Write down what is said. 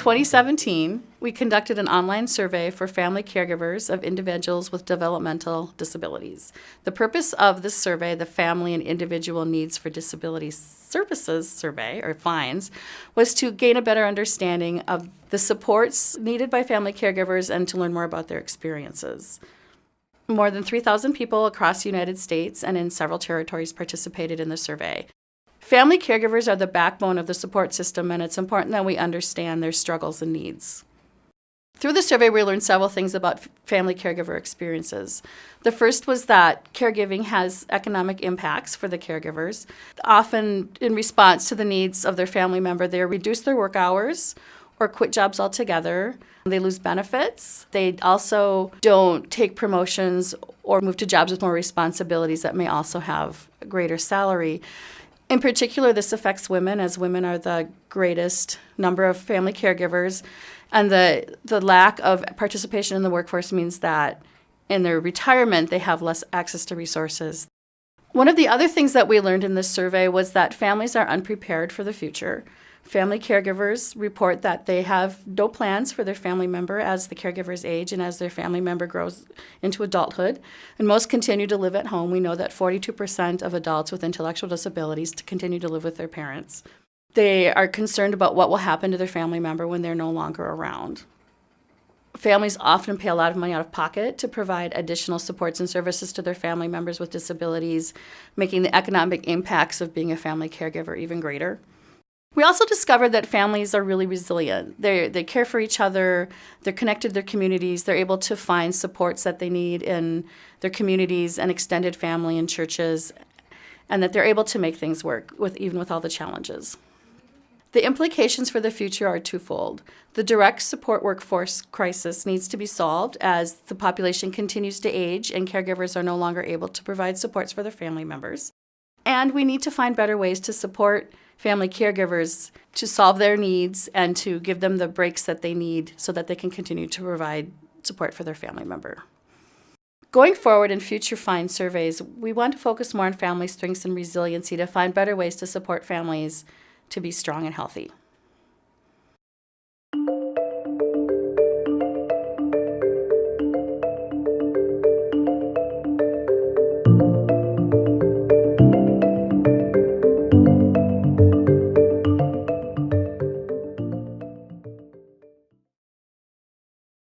2017, we conducted an online survey for family caregivers of individuals with developmental disabilities. The purpose of this survey, the Family and Individual Needs for Disability Services Survey, or FINDS, was to gain a better understanding of the supports needed by family caregivers and to learn more about their experiences. More than 3,000 people across the United States and in several territories participated in the survey. Family caregivers are the backbone of the support system, and it's important that we understand their struggles and needs. Through the survey, we learned several things about family caregiver experiences. The first was that caregiving has economic impacts for the caregivers. Often in response to the needs of their family member, they reduce their work hours or quit jobs altogether. They lose benefits. They also don't take promotions or move to jobs with more responsibilities that may also have a greater salary. In particular, this affects women, as women are the greatest number of family caregivers, and the lack of participation in the workforce means that in their retirement, they have less access to resources. One of the other things that we learned in this survey was that families are unprepared for the future. Family caregivers report that they have no plans for their family member as the caregivers age and as their family member grows into adulthood. And most continue to live at home. We know that 42% of adults with intellectual disabilities continue to live with their parents. They are concerned about what will happen to their family member when they're no longer around. Families often pay a lot of money out of pocket to provide additional supports and services to their family members with disabilities, making the economic impacts of being a family caregiver even greater. We also discovered that families are really resilient. They care for each other, they're connected to their communities, they're able to find supports that they need in their communities and extended family and churches, and that they're able to make things work even with all the challenges. The implications for the future are twofold. The direct support workforce crisis needs to be solved as the population continues to age and caregivers are no longer able to provide supports for their family members. And we need to find better ways to support family caregivers to solve their needs and to give them the breaks that they need so that they can continue to provide support for their family member. Going forward in future FIND surveys, we want to focus more on family strengths and resiliency to find better ways to support families to be strong and healthy.